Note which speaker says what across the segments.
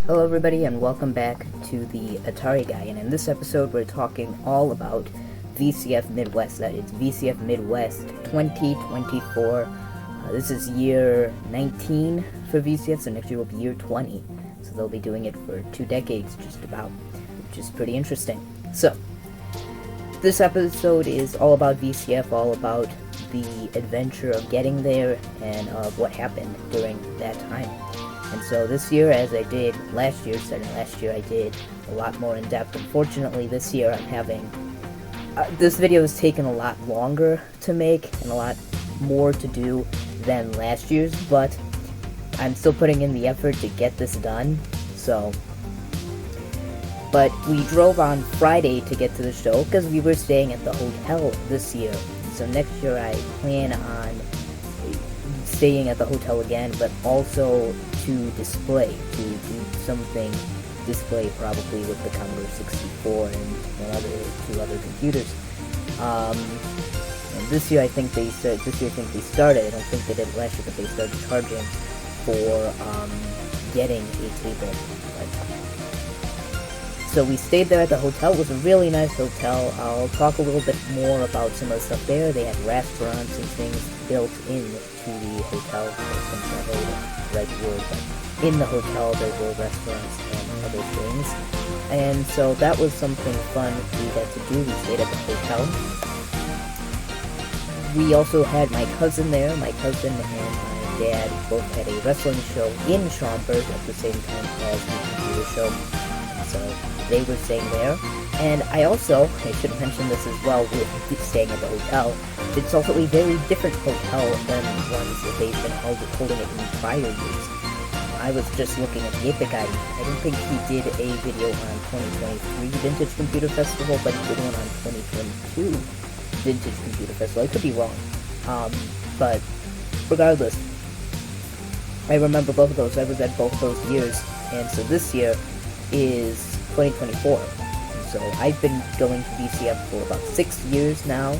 Speaker 1: Hello everybody and welcome back to the Atari Guy, and in this episode we're talking all about VCF Midwest, that is VCF Midwest 2024. This is year 19 for VCF, so next year will be year 20, so they'll be doing it for 2 decades just about, which is pretty interesting. So, this episode is all about VCF, all about the adventure of getting there and of what happened during that time. And so this year, as I did last year, I did a lot more in depth. Unfortunately, this year I'm having... this video has taken a lot longer to make and a lot more to do than last year's, but I'm still putting in the effort to get this done, so... But we drove on Friday to get to the show because we were staying at the hotel this year. So next year I plan on staying at the hotel again, but also to display, to do something display probably with the Commodore 64 and two other computers. And this year I think they started. I don't think they did last year, but they started charging for getting a table. So we stayed there at the hotel. It was a really nice hotel. I'll talk a little bit more about some of the stuff there. They had restaurants and things built into the hotel. Right word, but in the hotel there were restaurants and other things. And so that was something fun we got to do. We stayed at the hotel. We also had my cousin there. My cousin and my dad both had a wrestling show in Schaumberg at the same time as the computer show. So they were staying there, and I should mention this as well with staying at the hotel. It's also a very different hotel than ones that they've been holding it in prior years. I was just looking at the Epic Guy. I don't think he did a video on 2023 Vintage Computer Festival, but he did one on 2022 Vintage Computer Festival. I could be wrong, but regardless, I remember both of those. I was at both those years, and so this year is 2024. So I've been going to VCF for about 6 years now.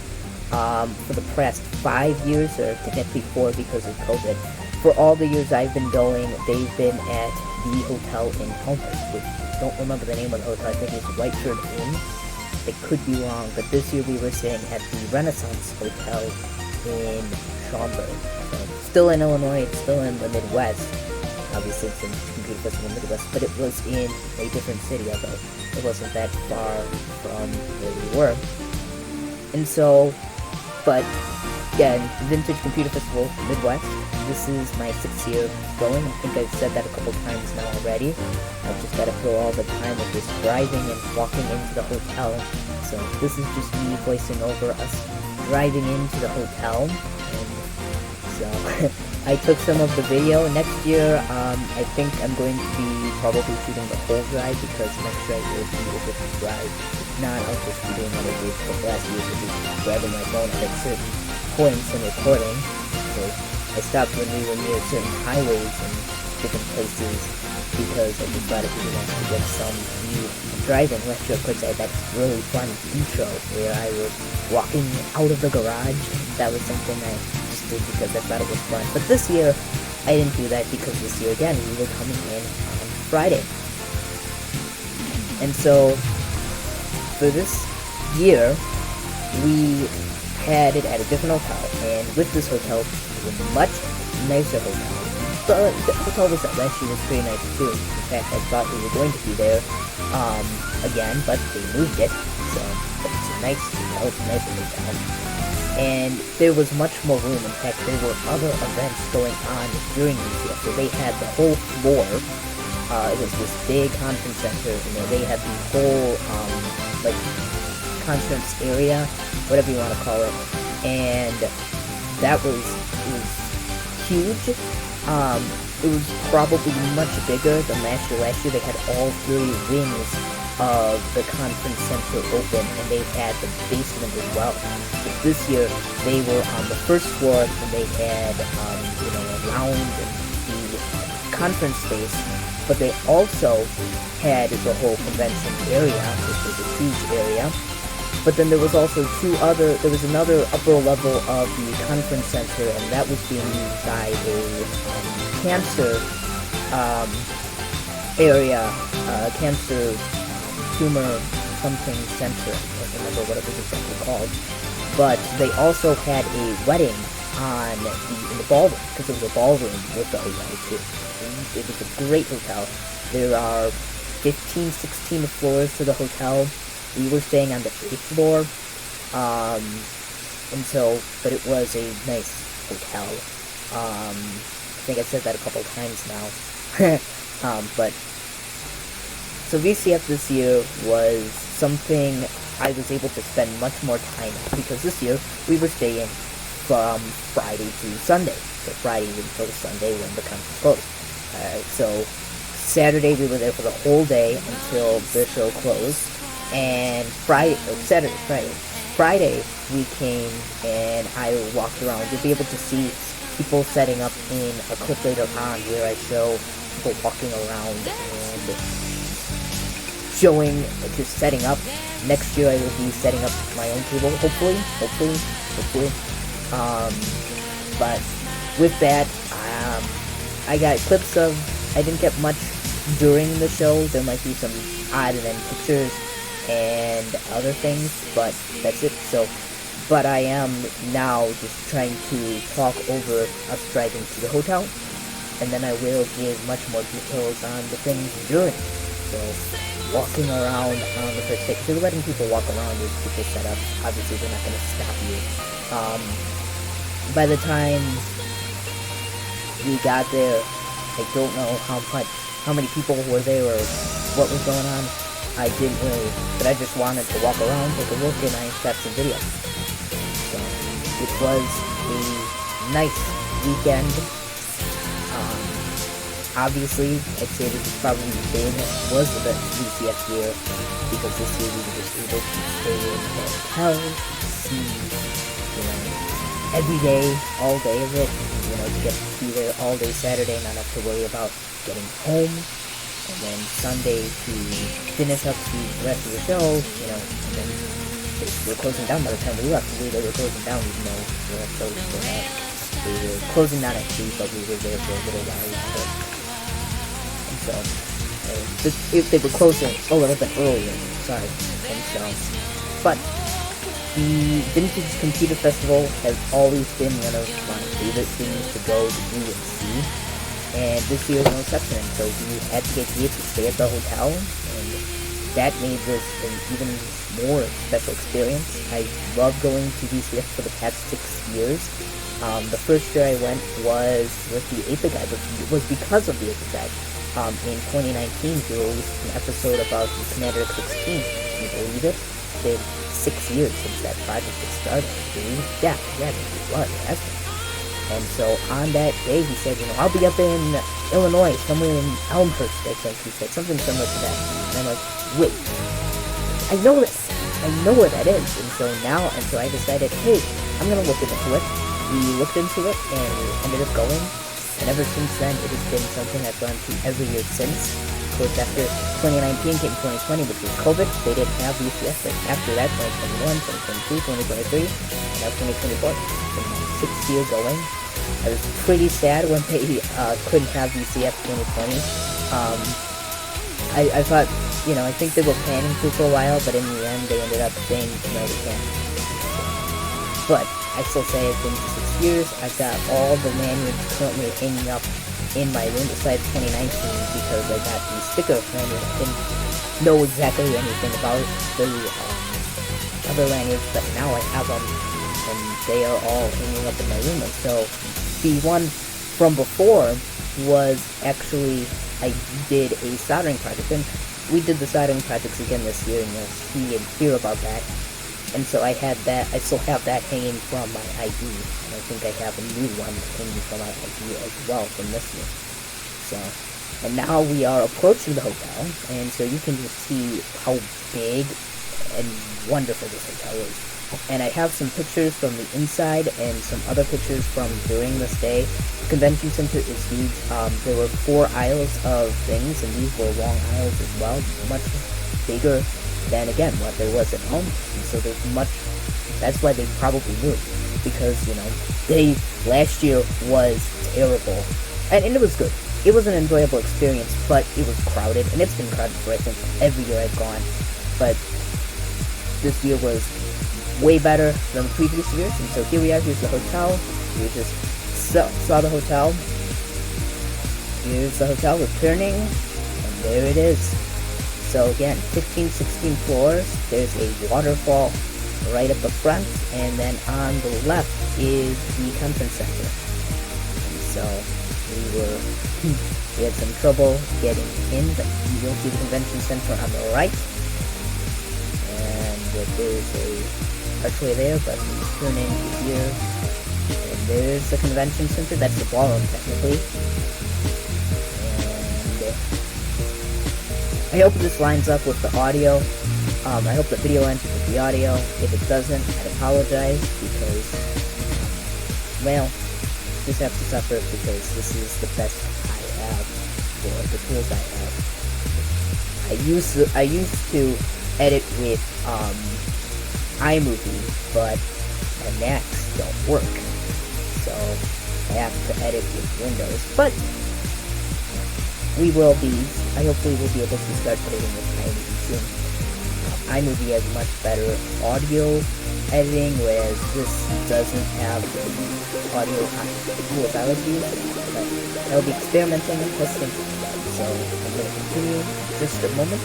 Speaker 1: For the past 5 years, or technically 4 because of COVID. For all the years I've been going, they've been at the hotel in Schaumberg, which I don't remember the name of the hotel. I think it's White Shirt Inn. I could be wrong, but this year we were staying at the Rennaisance Hotel in Shaumberg. So still in Illinois, it's still in the Midwest. Obviously it's in Computer Festival in the Midwest, but it was in a different city, although it wasn't that far from where we were. And so, but again, Vintage Computer Festival Midwest, this is my 6th year going. I think I've said that a couple times now already. I've just got to fill all the time with just driving and walking into the hotel. So this is just me voicing over us driving into the hotel. And so I took some of the video. Next year, I think I'm going to be probably shooting the whole drive, because next year will be a different drive. If not, I'll just be doing other videos. But last year was just grabbing my phone at certain points and recording. So I stopped when we were near certain highways and different places, because I just thought it would be nice to get some view of driving. Last year, of course, I had that really fun intro where I was walking out of the garage. That was something I because I thought it was fun. But this year, I didn't do that because this year, again, we were coming in on Friday. And so, for this year, we had it at a different hotel, and with this hotel, it was a much nicer hotel. The hotel was at last year was pretty nice too. In fact, I thought we were going to be there again, but they moved it, so it's a nice hotel, it's a nicer hotel. And there was much more room. In fact, there were other events going on during VCF. So they had the whole floor. It was this big conference center, and they had the whole, conference area, whatever you want to call it. And that was huge. It was probably much bigger than last year. Last year they had all 3 wings of the conference center open, and they had the basement as well. But this year, they were on the first floor, and they had, a lounge and the conference space, but they also had the whole convention area, which was a huge area. But then there was also there was another upper level of the conference center, and that was being used by a cancer area, cancer, tumor something center. I don't remember what it was exactly called. But they also had a wedding in the ballroom, because it was a ballroom with the hotel too. It was a great hotel. There are 15, 16 floors to the hotel. We were staying on the 8th floor. But it was a nice hotel. I think I've said that a couple times now. So VCF this year was something I was able to spend much more time at, because this year we were staying from Friday to Sunday. So Friday until Sunday when the conference closed. So Saturday we were there for the whole day until the show closed. And Friday we came and I walked around. You'll be able to see people setting up in a clip later on where I show people walking around and showing, just setting up. Next year I will be setting up my own table, hopefully. But with that, I got clips of, I didn't get much during the show. There might be some odd and end pictures and other things, but that's it. But I am now just trying to talk over us driving to the hotel, and then I will give much more details on the things during. So, walking around on the first day, because you're letting people walk around as people set up. Obviously, they're not going to stop you. By the time we got there, I don't know how many people were there or what was going on. I didn't really, but I just wanted to walk around, take a look, and I got some video. So, it was a nice weekend. Obviously, I'd say this is probably was the best VCF year, because this year we were just able to stay in a hotel, see, every day, all day of it, to get to be there all day Saturday, not have to worry about getting home, and then Sunday to finish up the rest of the show, and then we're closing down by the time we left. They were closing down even though the show was still on. We were closing down at 3, but we were there for a little while. So, if they were closing a little bit earlier, sorry. But the Vintage Computer Festival has always been one of my favorite things to go to do and see, and this year is no exception. So we had to get here to stay at the hotel, and that made this an even more special experience. I love going to VCF for the past 6 years. The first year I went was with the Ape Guide, which was because of the Ape Guide. In 2019, we released an episode about the Commander X16. Can you believe it? It's been 6 years since that project was started. Yeah, it was. And so on that day, he said, I'll be up in Illinois, somewhere in Elmhurst, I think he said, something similar to that. And I'm like, wait, I know this. I know where that is. And so I decided, hey, I'm going to look into it. We looked into it, and we ended up going. And ever since then, it has been something I've gone to every year since. Of course, after 2019 came 2020, which was COVID. They didn't have VCF, but after that, 2021, 2022, 2023, and now 2024. It's been my 6th year going. I was pretty sad when they couldn't have VCF 2020. I thought, I think they were planning to for a while, but in the end, they ended up saying, no, we can't. But I still say it's been 6 years. I've got all the lanyards currently hanging up in my room besides 2019 because I got the sticker lanyard. I didn't know exactly anything about the other lanyards, but now I have them, and they are all hanging up in my room. And so the one from before was actually, I did a soldering project, and we did the soldering projects again this year, and you'll see and hear about that. And so I still have that hanging from my ID, and I think I have a new one hanging from my ID as well from this year. So, and now we are approaching the hotel, and so you can just see how big and wonderful this hotel is. And I have some pictures from the inside and some other pictures from during the stay. The convention center is huge. There were 4 aisles of things, and these were long aisles as well, much bigger than, again, what there was at home. And so there's much, that's why they probably moved, because, last year was terrible, and it was good. it was an enjoyable experience, but it was crowded, and it's been crowded for I think every year I've gone. But this year was way better than the previous years, and so here we are. Here's the hotel. We just saw the hotel. Here's the hotel. We're turning, and there it is. So again, 15, 16 floors. There's a waterfall right at the front, and then on the left is the conference center. And so we had some trouble getting in, but you'll see the convention center on the right, and there's a archway there, but we just turn into here, and there's the convention center. That's the ballroom technically. I hope this lines up with the audio. I hope the video lines up with the audio. If it doesn't, I'd apologize, because, well, just have to suffer, because this is the best I have for the tools I have. I used to edit with iMovie, but my Macs don't work, so I have to edit with Windows. But I hopefully will be able to start editing with iMovie soon. iMovie has much better audio editing, whereas this doesn't have the audio tools I would use. But I'll be experimenting and testing, so I'm going to continue in just a moment.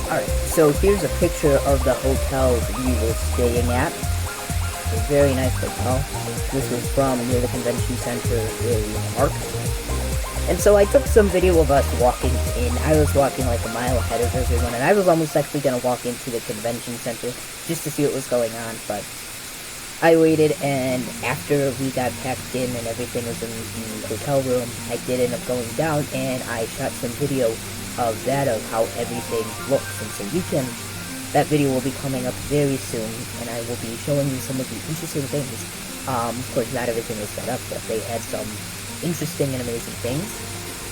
Speaker 1: Alright, so here's a picture of the hotel we were staying at. A very nice hotel. This was from near the convention center in Mark. And so I took some video of us walking in. I was walking like a mile ahead of everyone, and I was almost actually going to walk into the convention center just to see what was going on, but I waited, and after we got packed in and everything was in the hotel room, I did end up going down, and I shot some video of that, of how everything looks. And so that video will be coming up very soon, and I will be showing you some of the interesting things. Of course, not everything was set up, but they had some interesting and amazing things.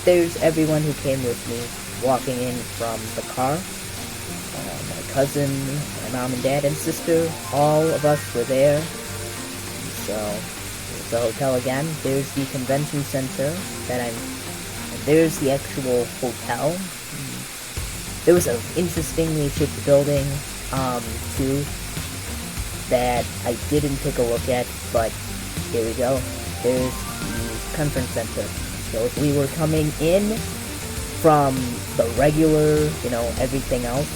Speaker 1: There's everyone who came with me walking in from the car. My cousin, my mom and dad and sister, all of us were there. So, there's the hotel again. There's the convention center and there's the actual hotel. There was an interestingly shaped building, too, that I didn't take a look at, but here we go. There's the conference center. So if we were coming in from the regular, everything else,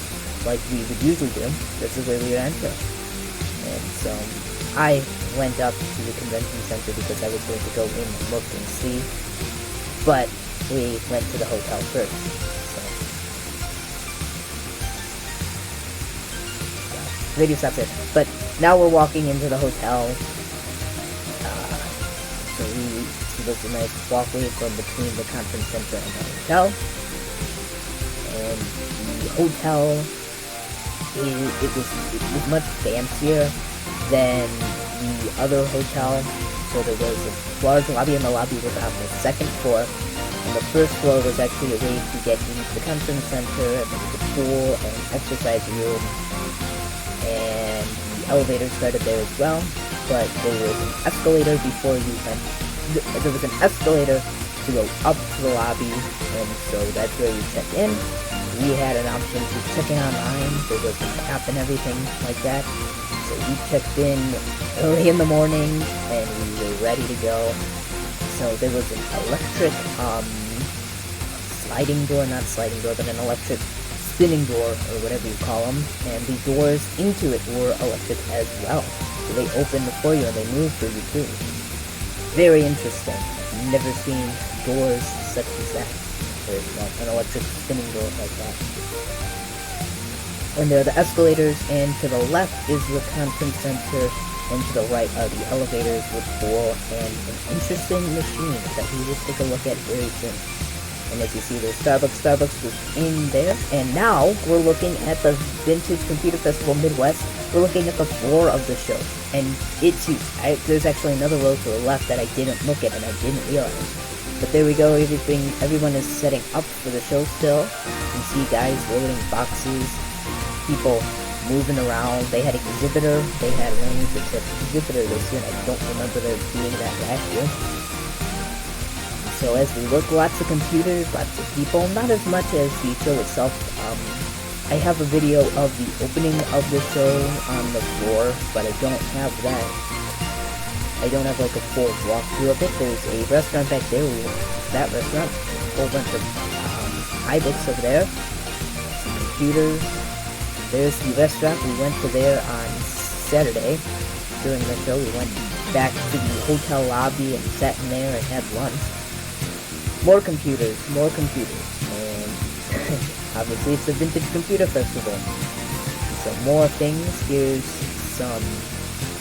Speaker 1: like we would usually do, this is where we would enter. And so I went up to the convention center because I was going to go in and look and see, but we went to the hotel first. Video stops there. But now we're walking into the hotel. So there's a nice walkway from between the conference center and the hotel. And the hotel it was much fancier than the other hotel. So there was a large lobby, and the lobby was on the second floor. And the first floor was actually a way to get into the conference center, and there was a pool and exercise room. And the elevator started there as well, but there was an escalator before you went. There was an escalator to go up to the lobby, and so that's where you check in. We had an option to check in online. There was an app and everything like that. So we checked in early in the morning, and we were ready to go. So there was an electric sliding door, not sliding door, but an electric spinning door, or whatever you call them, and the doors into it were electric as well. So they opened for you and they moved for you too. Very interesting. Never seen doors such as that. There's an electric spinning door like that. And there are the escalators, and to the left is the conference center, and to the right are the elevators with door and an interesting machine that we will take a look at very soon. And as you see, there's Starbucks. Starbucks was in there. And now, we're looking at the Vintage Computer Festival Midwest. We're looking at the floor of the show. And it's huge. There's actually another row to the left that I didn't look at and I didn't realize. But there we go. Everyone is setting up for the show still. You can see guys loading boxes. People moving around. They had an exhibitor. They had an exhibitor this year, and I don't remember there being that last year. So as we look, lots of computers, lots of people, not as much as the show itself. I have a video of the opening of the show on the floor, but I don't have that. I don't have like a full walkthrough of it. There's a restaurant back there. That restaurant, a whole bunch of iBooks over there, some computers. There's the restaurant. We went to there on Saturday during the show. We went back to the hotel lobby and sat in there and had lunch. More computers, and obviously it's a vintage computer festival. So more things. Here's some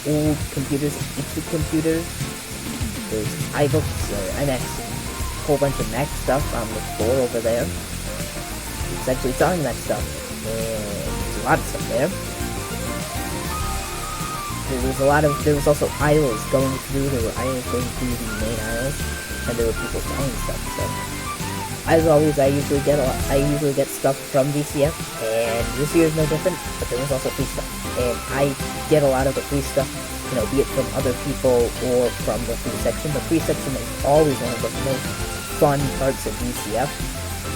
Speaker 1: old computers, ancient computers. There's iBooks, iMacs, a whole bunch of Mac stuff on the floor over there. It's actually selling that stuff, and there's a lot of stuff there. There was also aisles going through. There were aisles going through the main aisles, and there were people buying stuff. So, as always, I usually get stuff from VCF, and this year is no different. But there was also free stuff, and I get a lot of the free stuff, be it from other people or from the free section. The free section is always one of the most fun parts of VCF.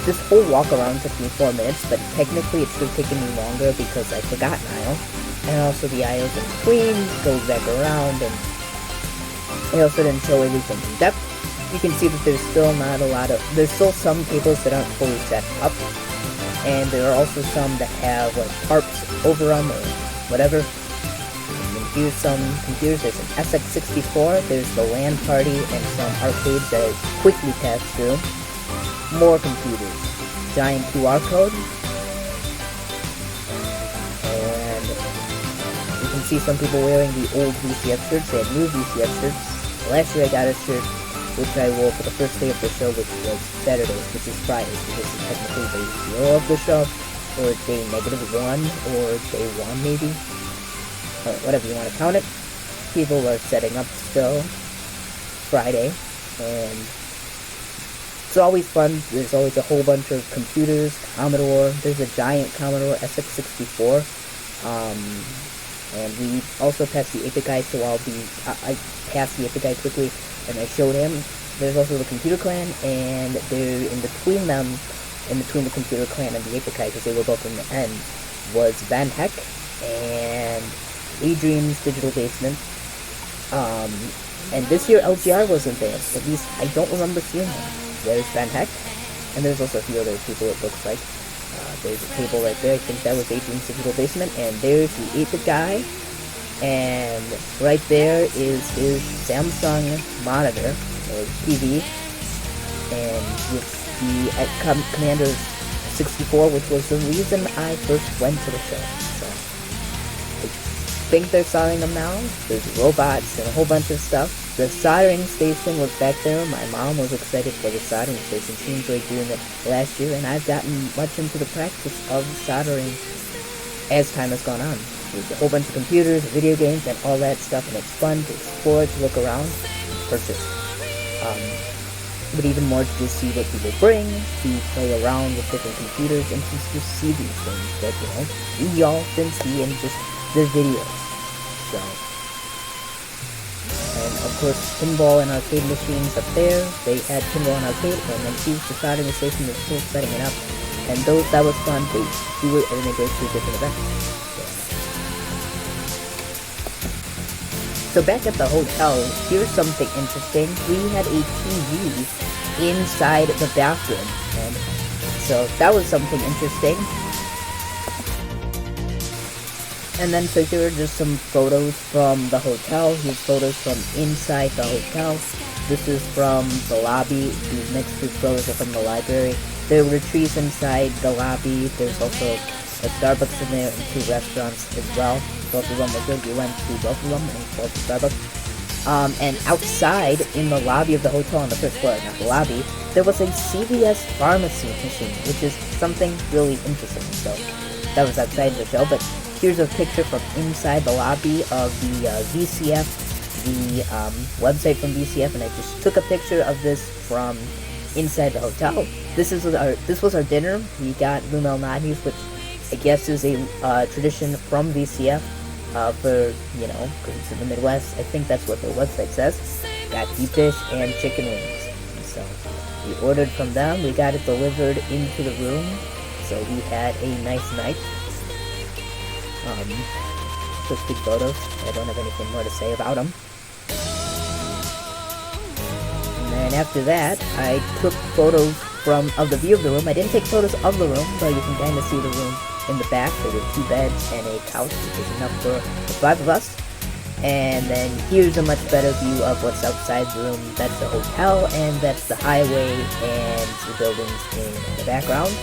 Speaker 1: This whole walk around took me 4 minutes, but technically it should have taken me longer because I forgot an aisle. And also the aisles in between goes back around, and I also didn't show everything in depth. You can see that there's still some tables that aren't fully set up, and there are also some that have like tarps over them or whatever. And here's some computers. There's an SX64, there's the LAN party, and some arcades that I quickly passed through. More computers. Giant QR code. And you can see some people wearing the old VCF shirts. They have new VCF shirts. Last year I got a shirt which I wore for the first day of the show, which was Saturday, which is Friday. So this is technically day 0 of the show, or day -1, or day 1 maybe. Or whatever you want to count it. People are setting up still. Friday. And it's always fun. There's always a whole bunch of computers. Commodore. There's a giant Commodore SX64. And we also passed the Ape guy, so I passed the Ape guy quickly, and I showed him. There's also the Computer Clan, and there in between the Computer Clan and the Ape guy, because they were both in the end, was Van Heck and Adrian's Digital Basement. And this year LGR wasn't there. At least I don't remember seeing him. There's Van Heck, and there's also a few other people, it looks like. There's a table right there. I think that was Adrian's Digital Basement, and there's the 8-bit guy, and right there is his Samsung monitor, or TV, and with the Commander 64, which was the reason I first went to the show. So, I think they're selling them now. There's robots and a whole bunch of stuff. The soldering station was back there. My mom was excited for the soldering station. She enjoyed doing it last year, and I've gotten much into the practice of soldering as time has gone on. There's a whole bunch of computers, video games, and all that stuff, and it's fun to explore, to look around, and purchase. But even more to just see what people bring, to play around with different computers, and to just see these things that, we often see in just the videos. So, and of course, pinball and arcade machines up there. They had pinball and arcade, and then here's the soldering station. They're still setting it up, and that was fun. They do it, and they go through different events. So back at the hotel, here's something interesting. We had a TV inside the bathroom, and so that was something interesting. And then so here are just some photos from the hotel. Here's photos from inside the hotel. This is from the lobby. These next two photos are from the library. There were trees inside the lobby. There's also a Starbucks in there and 2 restaurants as well. Both of them were good. We went to both of them and both Starbucks. And outside in the lobby of the hotel on the first floor, not the lobby, there was a CVS pharmacy machine, which is something really interesting. So that was outside the show, but here's a picture from inside the lobby of the VCF, the website from VCF, and I just took a picture of this from inside the hotel. This was our dinner. We got Lumel Nadi's, which I guess is a tradition from VCF for, you know, because it's in the Midwest. I think that's what their website says. Got deep dish and chicken wings. So we ordered from them. We got it delivered into the room. So we had a nice night. Took big photos. I don't have anything more to say about them. And then after that, I took photos of the view of the room. I didn't take photos of the room, but you can kind of see the room in the back. There were 2 beds and a couch, which is enough for the 5 of us. And then here's a much better view of what's outside the room. That's the hotel, and that's the highway and the buildings in the background.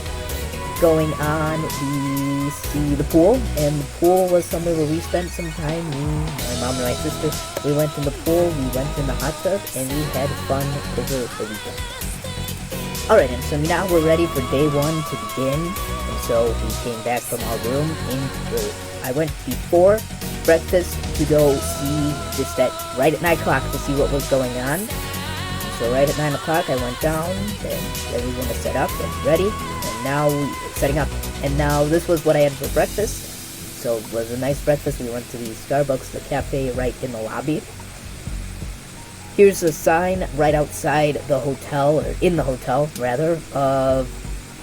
Speaker 1: Going on, we see the pool, and the pool was somewhere where we spent some time. Me, my mom, and my sister, we went in the pool, we went in the hot tub, and we had fun over the weekend. Alright, and so now we're ready for day 1 to begin, and so we came back from our room. I went before breakfast to go see just right at 9 o'clock to see what was going on. So right at 9 o'clock I went down, and everyone was set up and ready, and now setting up. And now this was what I had for breakfast. So it was a nice breakfast. We went to the Starbucks, the cafe right in the lobby. Here's a sign right outside the hotel, or in the hotel rather, of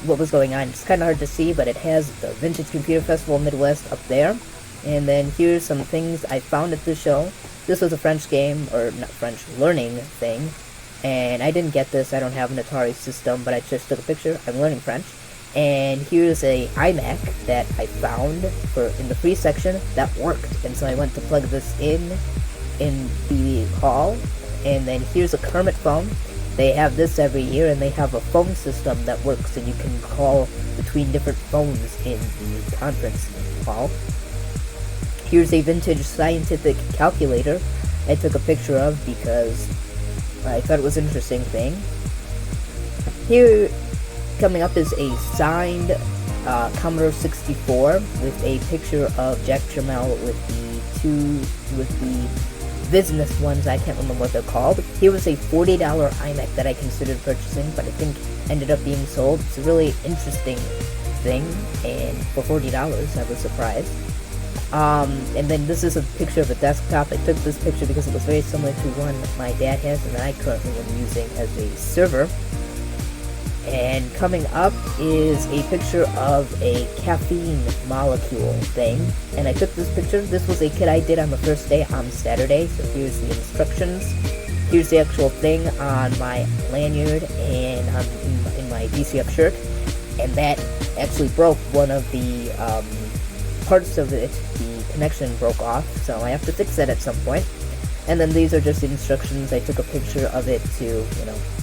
Speaker 1: what was going on. It's kind of hard to see, but it has the Vintage Computer Festival Midwest up there. And then here's some things I found at the show. This was a French game, or not French, learning thing. And I didn't get this, I don't have an Atari system, but I just took a picture. I'm learning French. And here's a iMac that I found in the free section that worked. And so I went to plug this in the hall. And then here's a Kermit phone. They have this every year, and they have a phone system that works, and you can call between different phones in the conference hall. Here's a vintage scientific calculator I took a picture of because I thought it was an interesting thing. Here, coming up, is a signed Commodore 64 with a picture of Jack Tramiel with the business ones. I can't remember what they're called. Here was a $40 iMac that I considered purchasing, but I think ended up being sold. It's a really interesting thing, and for $40, I was surprised. And then this is a picture of a desktop. I took this picture because it was very similar to one my dad has and that I currently am using as a server. And coming up is a picture of a caffeine molecule thing. And I took this picture. This was a kit I did on the first day on Saturday. So here's the instructions. Here's the actual thing on my lanyard and in my DCF shirt. And that actually broke one of the parts of it. The connection broke off. So I have to fix that at some point. And then these are just the instructions. I took a picture of it to,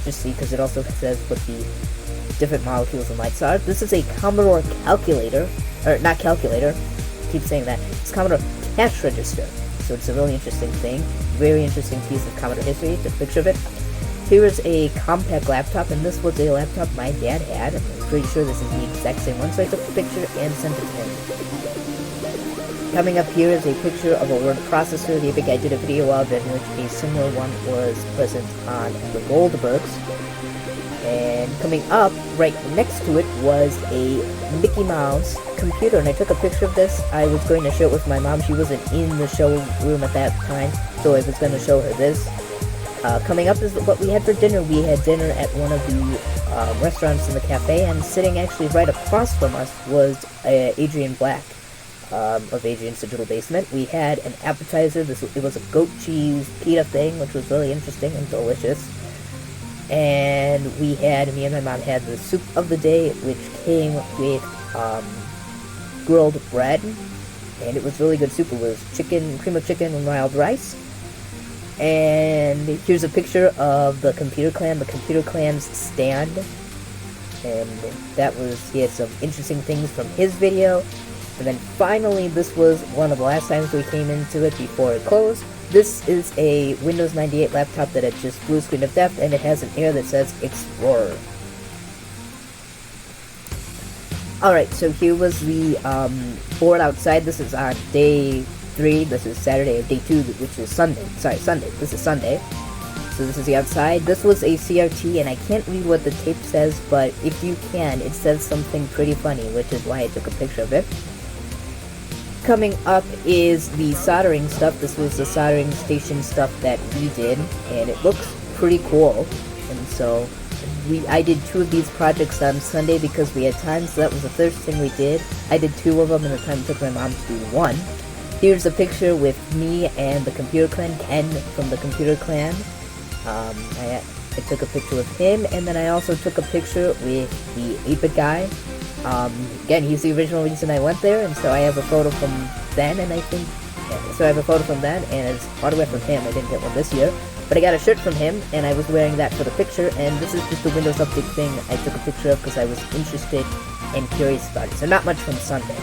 Speaker 1: just see, because it also says what the different molecules and lights are. This is a Commodore calculator, or not calculator, I keep saying that. It's Commodore cash register. So it's a really interesting thing. Very interesting piece of Commodore history. Took a picture of it. Here is a compact laptop, and this was a laptop my dad had. I'm pretty sure this is the exact same one, so I took a picture and sent it to him. Coming up here is a picture of a word processor that I think I did a video of, in which a similar one was present on the Goldbergs. And coming up, right next to it, was a Mickey Mouse computer, and I took a picture of this. I was going to show it with my mom. She wasn't in the showroom at that time, so I was going to show her this. Coming up is what we had for dinner. We had dinner at one of the restaurants in the cafe, and sitting actually right across from us was Adrian Black. Of Adrian's Digital Basement. We had an appetizer. It was a goat cheese pita thing, which was really interesting and delicious. And me and my mom had the soup of the day, which came with grilled bread, and it was really good soup. It was cream of chicken and wild rice. And here's a picture of the Computer Clan, the Computer Clan's stand, and he had some interesting things from his video. And then finally, this was one of the last times we came into it before it closed. This is a Windows 98 laptop that had just blue screen of death, and it has an error that says Explorer. Alright, so here was the board outside. This is on day 3. This is Saturday, or day 2, which is Sunday. Sorry, Sunday. This is Sunday. So this is the outside. This was a CRT, and I can't read what the tape says, but if you can, it says something pretty funny, which is why I took a picture of it. Coming up is the soldering stuff. This was the soldering station stuff that we did, and it looks pretty cool. And so I did 2 of these projects on Sunday because we had time, so that was the first thing we did. I did 2 of them, and the time it took my mom to do 1. Here's a picture with me and the computer clan, Ken from the computer clan. I took a picture with him, and then I also took a picture with the 8-bit guy. Again, he's the original reason I went there, and so I have a photo from then, and I think, so I have a photo from then, and it's autograph from him. I didn't get one this year, but I got a shirt from him, and I was wearing that for the picture, and this is just a Windows Update thing I took a picture of because I was interested and curious about it, so not much from Sunday.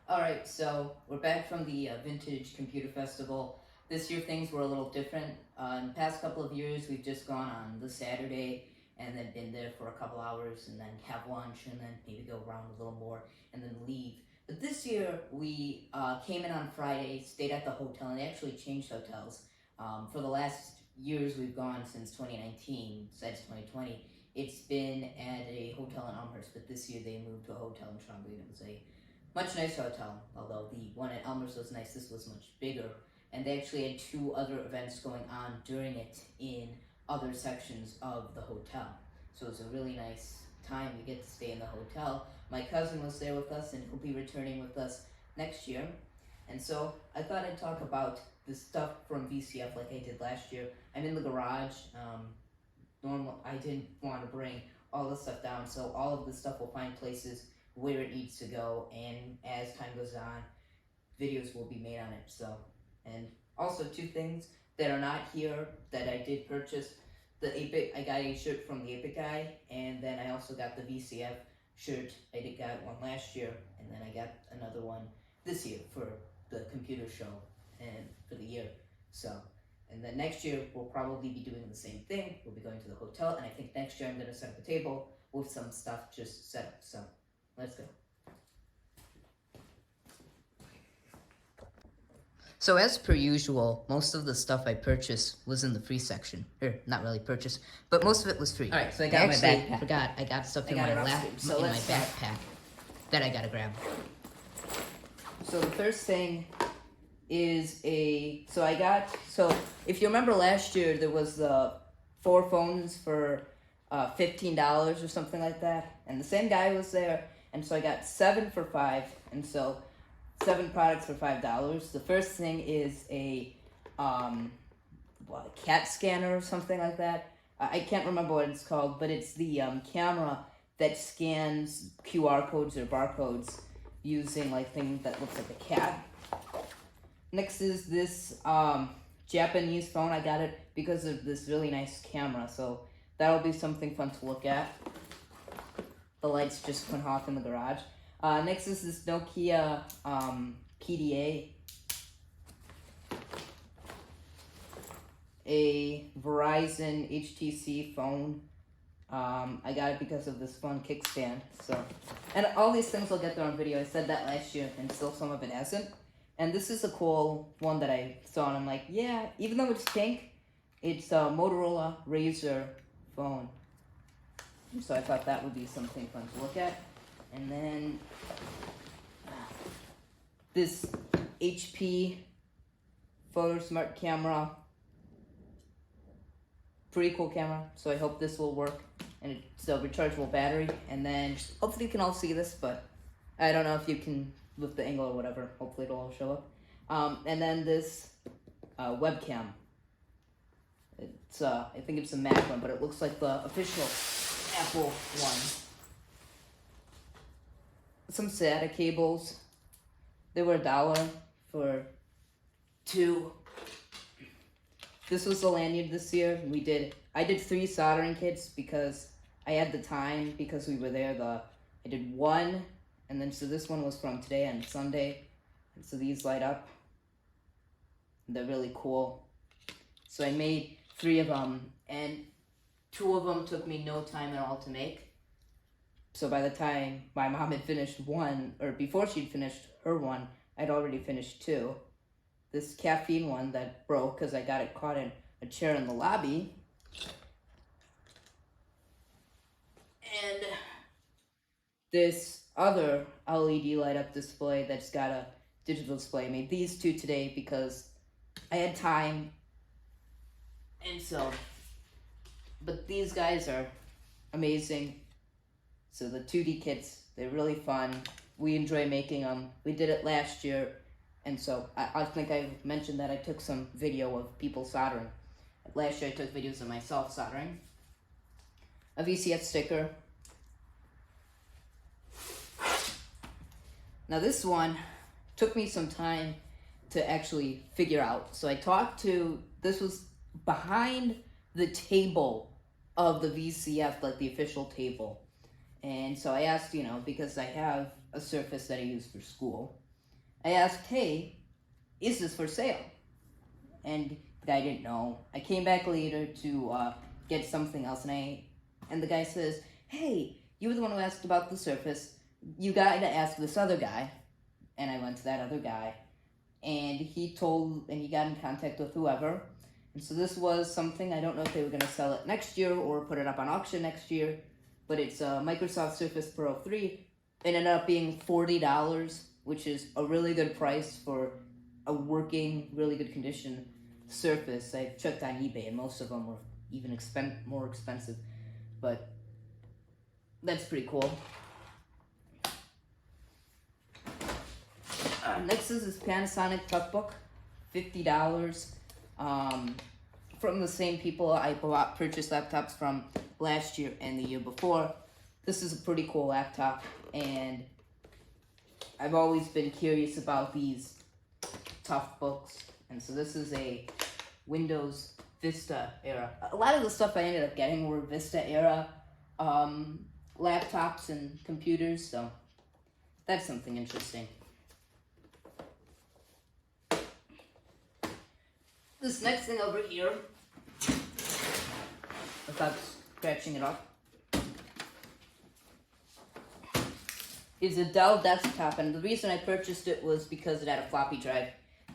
Speaker 1: Alright, so we're back from the Vintage Computer Festival. This year things were a little different. In the past couple of years we've just gone on the Saturday and then been there for a couple hours and then have lunch and then maybe go around a little more and then leave. But this year we came in on Friday, stayed at the hotel, and they actually changed hotels. For the last years we've gone since 2019, besides 2020, it's been at a hotel in Elmhurst, but this year they moved to a hotel in Schaumberg. It was a much nicer hotel, although the one at Elmhurst was nice. This was much bigger, and they actually had 2 other events going on during it in other sections of the hotel. So it was a really nice time to get to stay in the hotel. My cousin was there with us, and he'll be returning with us next year. And so I thought I'd talk about the stuff from VCF like I did last year. I'm in the garage. I didn't want to bring all the stuff down, so all of the stuff will find places where it needs to go, and as time goes on, videos will be made on it. So, and also 2 things that are not here that I did purchase. The 8-bit, I got a shirt from the 8-bit guy, and then I also got the VCF shirt. I did got one last year, and then I got another one this year for the computer show and for the year. So, and then next year we'll probably be doing the same thing. We'll be going to the hotel, and I think next year I'm going to set up a table with some stuff just set up. So let's go. So as per usual, most of the stuff I purchased was in the free section. Or not really purchased, but most of it was free. Alright, so I got my backpack. Forgot, I got stuff in my backpack that I gotta grab. So the first thing is so if you remember last year, there was the 4 phones for $15 or something like that. And the same guy was there. And so I got 7 for $5, and so 7 products for $5. The first thing is a CAT scanner or something like that. I can't remember what it's called, but it's the camera that scans QR codes or barcodes using like thing that looks like a cat. Next is this Japanese phone. I got it because of this really nice camera, so that'll be something fun to look at. The lights just went off in the garage. Next is this Nokia PDA. A Verizon HTC phone. I got it because of this fun kickstand. So, and all these things will get there on video. I said that last year, and still some of it hasn't. And this is a cool one that I saw, and I'm like, yeah, even though it's pink, it's a Motorola Razr phone. So I thought that would be something fun to look at. And then this HP Photo Smart camera. Pretty cool camera, so I hope this will work. And it's a rechargeable battery. And then hopefully you can all see this, but I don't know if you can with the angle or whatever. Hopefully it'll all show up. And then this webcam. It's I think it's a Mac one, but it looks like the official Apple one. Some SATA cables. They were $1 for 2. This was the lanyard this year. I did 3 soldering kits because I had the time because we were there. I did 1, and then so this one was from today and Sunday. And so these light up. They're really cool. So I made 3 of them, and
Speaker 2: 2 of them took me no time at all to make. So by the time my mom had finished one, or before she'd finished her one, I'd already finished 2. This caffeine one that broke because I got it caught in a chair in the lobby. And this other LED light up display that's got a digital display. I made these 2 today because I had time. And so, but these guys are amazing. So the 2D kits, they're really fun. We enjoy making them. We did it last year. And so I think I mentioned that I took some video of people soldering. Last year I took videos of myself soldering. A VCF sticker. Now this one took me some time to actually figure out. So I talked to, this was behind the table of the VCF, like the official table. And so I asked, because I have a Surface that I use for school, I asked, hey, is this for sale? And the guy didn't know. I came back later to get something else, and the guy says, hey, you were the one who asked about the Surface. You got to ask this other guy. And I went to that other guy, and he got in contact with whoever. And so this was something, I don't know if they were going to sell it next year or put it up on auction next year, but it's a Microsoft Surface Pro 3. It ended up being $40, which is a really good price for a working, really good condition Surface. I checked on eBay, and most of them were even more expensive, but that's pretty cool. Next is this Panasonic Toughbook, $50. From the same people I purchased laptops from last year and the year before. This is a pretty cool laptop, and I've always been curious about these Toughbooks. And so this is a Windows Vista era. A lot of the stuff I ended up getting were Vista era laptops and computers, so that's something interesting. This next thing over here, without scratching it off, is a Dell desktop, and the reason I purchased it was because it had a floppy drive.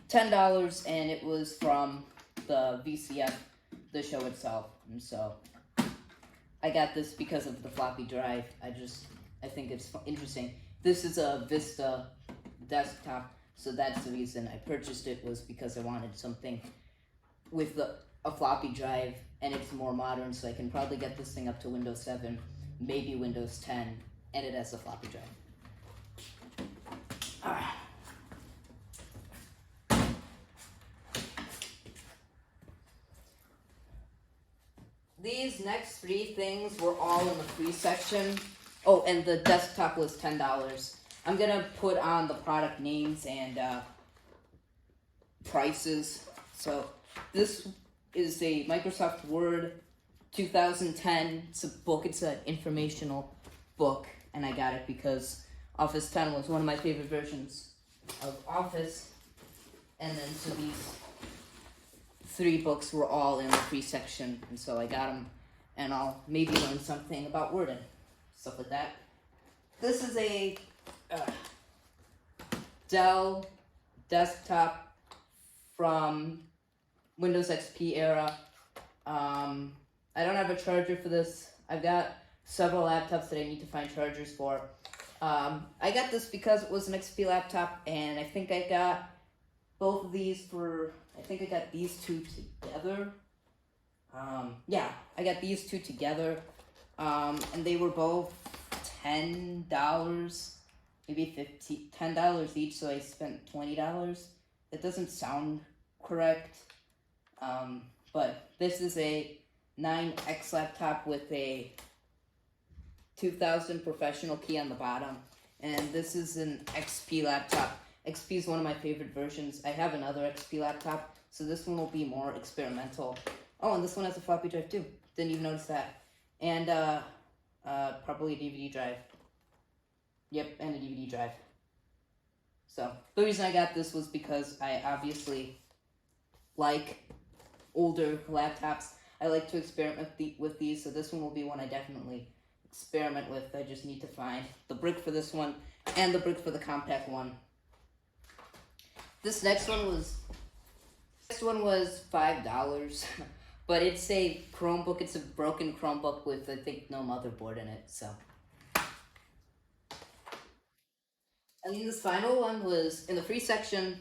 Speaker 2: $10, and it was from the VCF, the show itself, and so I got this because of the floppy drive. I think it's interesting. This is a Vista desktop, so that's the reason I purchased it, was because I wanted something with a floppy drive, and it's more modern, so I can probably get this thing up to Windows 7, maybe Windows 10, and it has a floppy drive. These next 3 things were all in the free section. Oh, and the desktop was $10. I'm gonna put on the product names and prices. So this is a Microsoft Word 2010. It's a book. It's an informational book, and I got it because Office 10 was one of my favorite versions of Office. And then so these 3 books were all in the free section, and so I got them, and I'll maybe learn something about Word and stuff like that. This is a Dell desktop from Windows XP era. I don't have a charger for this. I've got several laptops that I need to find chargers for. I got this because it was an XP laptop, and I think I got both of these for, I think I got these 2 together. Yeah, I got these 2 together, and they were both $10, maybe $10 each, so I spent $20. That doesn't sound correct, but this is a 9X laptop with a 2000 professional key on the bottom, and this is an XP laptop. XP is one of my favorite versions. I have another XP laptop, so this one will be more experimental. Oh, and this one has a floppy drive too. Didn't even notice that. And probably a DVD drive. Yep, and a DVD drive. So the reason I got this was because I obviously like older laptops. I like to experiment with these, so this one will be one I definitely experiment with. I just need to find the brick for this one and the brick for the compact one. This next one was $5, but it's a Chromebook. It's a broken Chromebook with, I think, no motherboard in it. So, and then this final one was in the free section.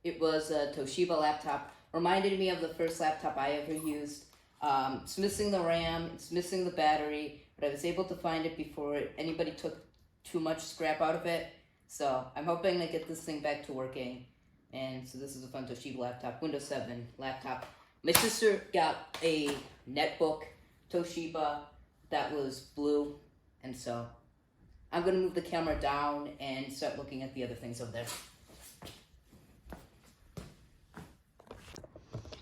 Speaker 2: It was a Toshiba laptop. Reminded me of the first laptop I ever used. It's missing the RAM. It's missing the battery, but I was able to find it before anybody took too much scrap out of it. So I'm hoping to get this thing back to working. And so this is a fun Toshiba laptop, Windows 7 laptop. My sister got a netbook Toshiba that was blue, and so I'm gonna move the camera down and start looking at the other things over there.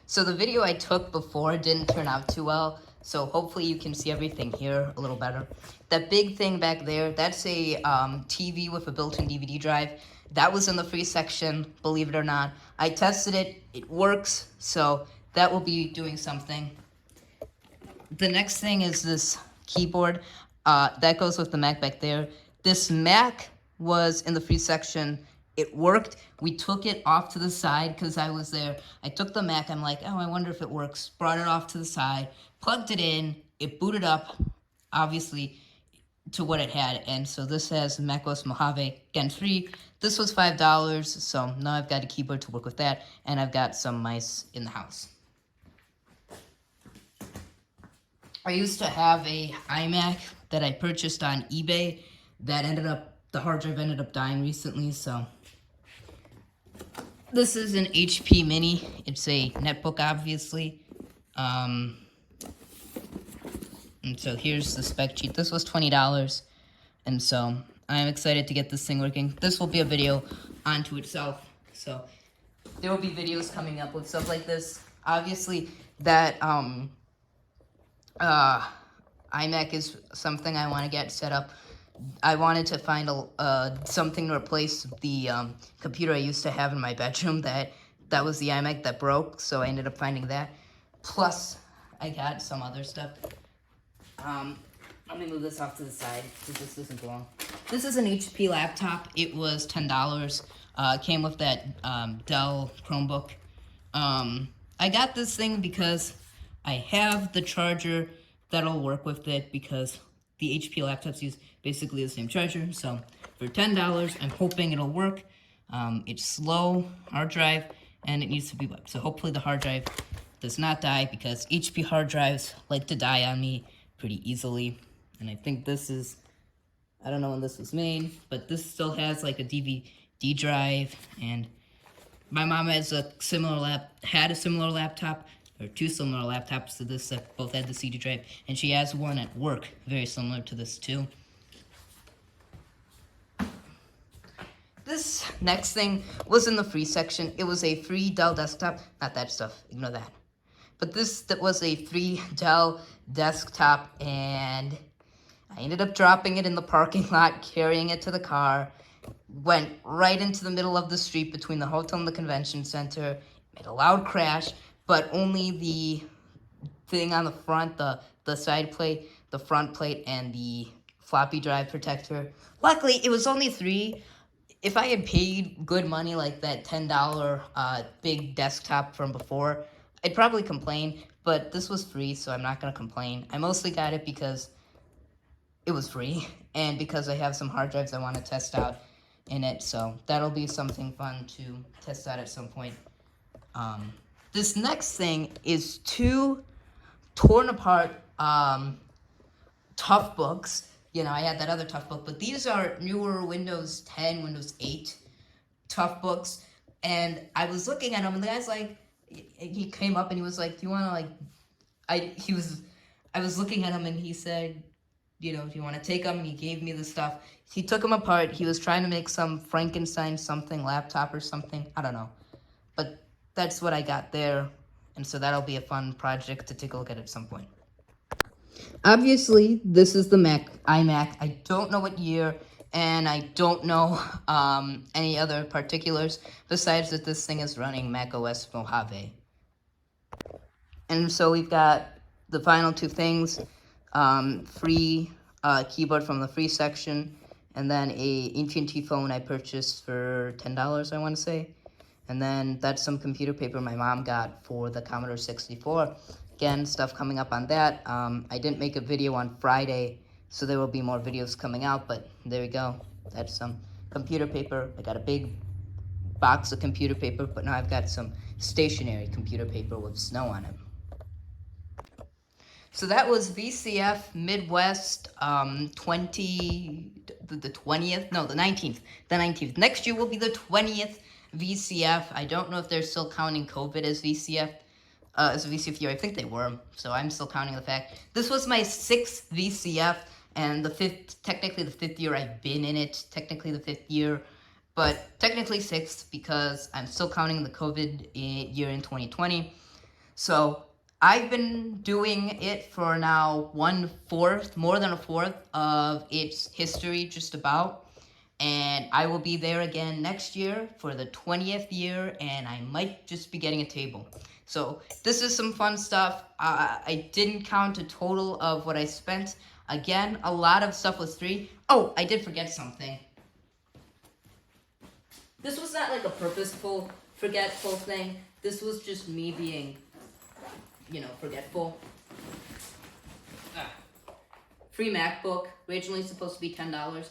Speaker 2: So the video I took before didn't turn out too well, so hopefully you can see everything here a little better. That big thing back there, that's a TV with a built-in DVD drive. That was in the free section, believe it or not. I tested it, it works, so that will be doing something. The next thing is this keyboard. That goes with the Mac back there. This Mac was in the free section. It worked. We took it off to the side because I was there. I took the Mac. I'm like, oh, I wonder if it works. Brought it off to the side, plugged it in. It booted up, obviously, to what it had. And so this has macOS Mojave Gen 3. This was $5, so now I've got a keyboard to work with that, and I've got some mice in the house. I used to have a iMac that I purchased on eBay that the hard drive ended up dying recently, so. This is an HP Mini. It's a netbook, obviously. And so here's the spec sheet. This was $20, and so I'm excited to get this thing working. This will be a video onto itself, so there will be videos coming up with stuff like this. Obviously, that iMac is something I want to get set up. I wanted to find something to replace the computer I used to have in my bedroom. That was the iMac that broke, so I ended up finding that. Plus, I got some other stuff. Let me move this off to the side because this doesn't belong. This is an HP laptop. It was $10. Came with that Dell Chromebook. I got this thing because I have the charger that'll work with it because the HP laptops use basically the same charger. So for $10, I'm hoping it'll work. It's slow hard drive and it needs to be wet. So hopefully the hard drive does not die because HP hard drives like to die on me pretty easily. And I think this is, I don't know when this was made, but this still has like a DVD drive. And my mom has had a similar laptop, or two similar laptops to this that both had the CD drive, and she has one at work very similar to this too. This next thing was in the free section. It was a free Dell desktop, not that stuff, ignore that. But that was a free Dell desktop, and I ended up dropping it in the parking lot, carrying it to the car, went right into the middle of the street between the hotel and the convention center, made a loud crash, but only the thing on the front, the side plate, the front plate, and the floppy drive protector. Luckily, it was only $3. If I had paid good money like that $10 big desktop from before, I'd probably complain, but this was free, so I'm not going to complain. I mostly got it because it was free, and because I have some hard drives I want to test out in it, so that'll be something fun to test out at some point. This next thing is two torn apart tough books. You know, I had that other tough book, but these are newer Windows 10, Windows 8 tough books, and I was looking at them, and the guy's like, he came up and he was like, do you want to, like, I was looking at him and he said, you know, do you want to take them? And he gave me the stuff. He took them apart. He was trying to make some Frankenstein something laptop or something. I don't know. But that's what I got there. And so that'll be a fun project to take a look at some point. Obviously, this is the iMac. I don't know what year, and I don't know any other particulars besides that this thing is running macOS Mojave. And so we've got the final two things, free keyboard from the free section, and then a AT&T phone I purchased for $10, I want to say. And then that's some computer paper my mom got for the Commodore 64. Again, stuff coming up on that. I didn't make a video on Friday, so there will be more videos coming out, but there we go. That's some computer paper. I got a big box of computer paper, but now I've got some stationary computer paper with snow on it. So that was VCF Midwest the 20th, no, the 19th, the 19th. Next year will be the 20th VCF. I don't know if they're still counting COVID as VCF, as a VCF year. I think they were, so I'm still counting the fact. This was my 6th VCF, and technically the 5th year I've been in it, technically the 5th year, but technically 6th because I'm still counting the COVID year in 2020. So I've been doing it for now 1/4, more than a fourth of its history, just about. And I will be there again next year for the 20th year, and I might just be getting a table. So this is some fun stuff. I didn't count a total of what I spent. Again, a lot of stuff was free. Oh, I did forget something. This was not like a purposeful, forgetful thing. This was just me being, forgetful. Free MacBook, originally supposed to be $10.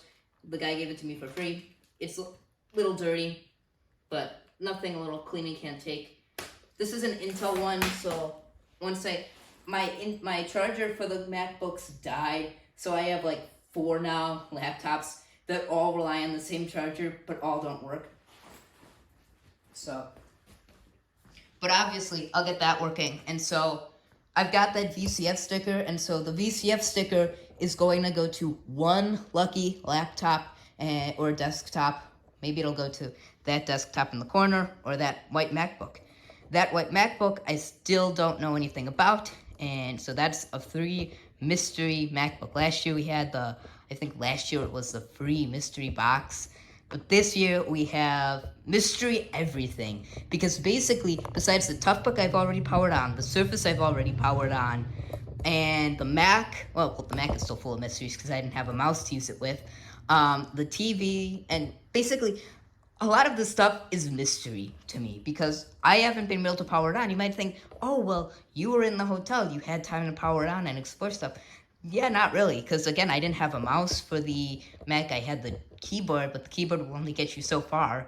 Speaker 2: The guy gave it to me for free. It's a little dirty, but nothing a little cleaning can't take. This is an Intel one, so once my charger for the MacBooks died, so I have like 4 now laptops that all rely on the same charger, but all don't work. So, but obviously I'll get that working, and so I've got that VCF sticker, and so the VCF sticker is going to go to one lucky laptop or desktop. Maybe it'll go to that desktop in the corner or that white MacBook. That white MacBook I still don't know anything about, and so that's a free mystery MacBook. Last year we had I think last year it was the free mystery box. But this year we have mystery everything, because basically, besides the Toughbook I've already powered on, the Surface I've already powered on, and the Mac, well, the Mac is still full of mysteries because I didn't have a mouse to use it with, the TV, and basically, a lot of this stuff is mystery to me, because I haven't been able to power it on. You might think, oh, well, you were in the hotel, you had time to power it on and explore stuff. Yeah, not really, because again, I didn't have a mouse for the Mac. I had the keyboard, but the keyboard will only get you so far.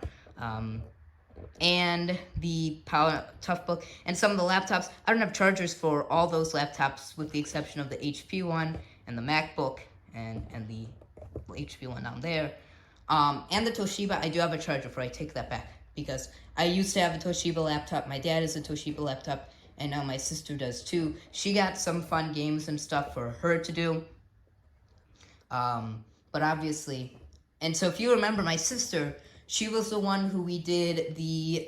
Speaker 2: And the Toughbook, and some of the laptops, I don't have chargers for all those laptops, with the exception of the HP one, and the MacBook, and the HP one down there. And the Toshiba, I do have a charger for. I take that back, because I used to have a Toshiba laptop. My dad has a Toshiba laptop, and now my sister does too. She got some fun games and stuff for her to do. But obviously, and so if you remember, my sister, she was the one who we did the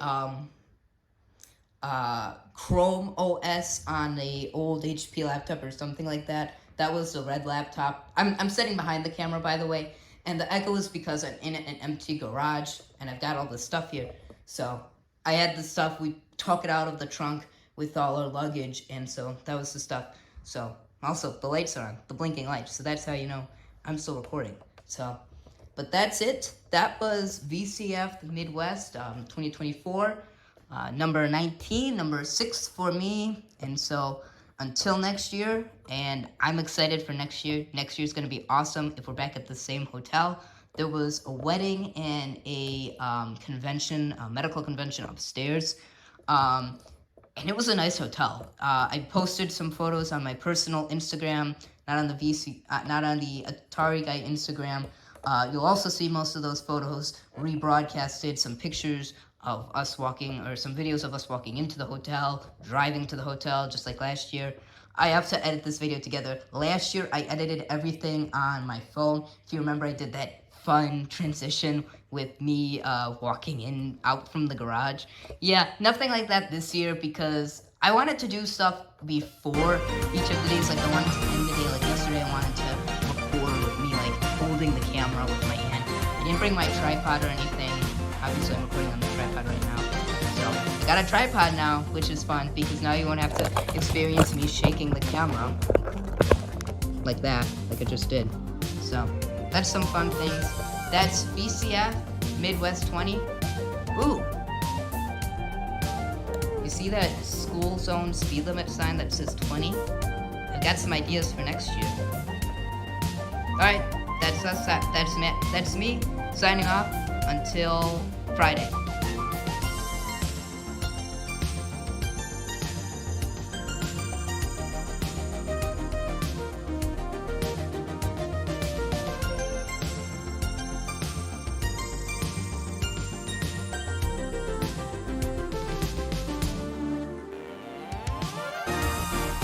Speaker 2: Chrome OS on the old HP laptop or something like that. That was the red laptop. I'm sitting behind the camera, by the way, and the echo is because I'm in an empty garage, and I've got all this stuff here. So I had the stuff, we took it out of the trunk with all our luggage, and so that was the stuff. So also the lights are on, the blinking lights, so that's how you know I'm still recording. So, but that's it. That was VCF Midwest 2024, number 19, number 6 for me. And so until next year, and I'm excited for next year. Next year's gonna be awesome if we're back at the same hotel. There was a wedding and a convention, a medical convention upstairs. And it was a nice hotel. I posted some photos on my personal Instagram, not on the not on the Atari Guy Instagram. You'll also see most of those photos rebroadcasted, some pictures of us walking, or some videos of us walking into the hotel, driving to the hotel, just like last year. I have to edit this video together. Last year, I edited everything on my phone. If you remember, I did that fun transition with me walking out from the garage. Yeah, nothing like that this year, because I wanted to do stuff before each of the days. Like, I wanted to end the day, like yesterday I wanted to record with me, like, holding the camera with my hand. I didn't bring my tripod or anything. Obviously I'm recording on the tripod right now. So I got a tripod now, which is fun because now you won't have to experience me shaking the camera. Like that, like I just did. So, that's some fun things. That's VCF Midwest 20. Ooh! You see that school zone speed limit sign that says 20? I've got some ideas for next year. Alright, that's us. That's me signing off until Friday.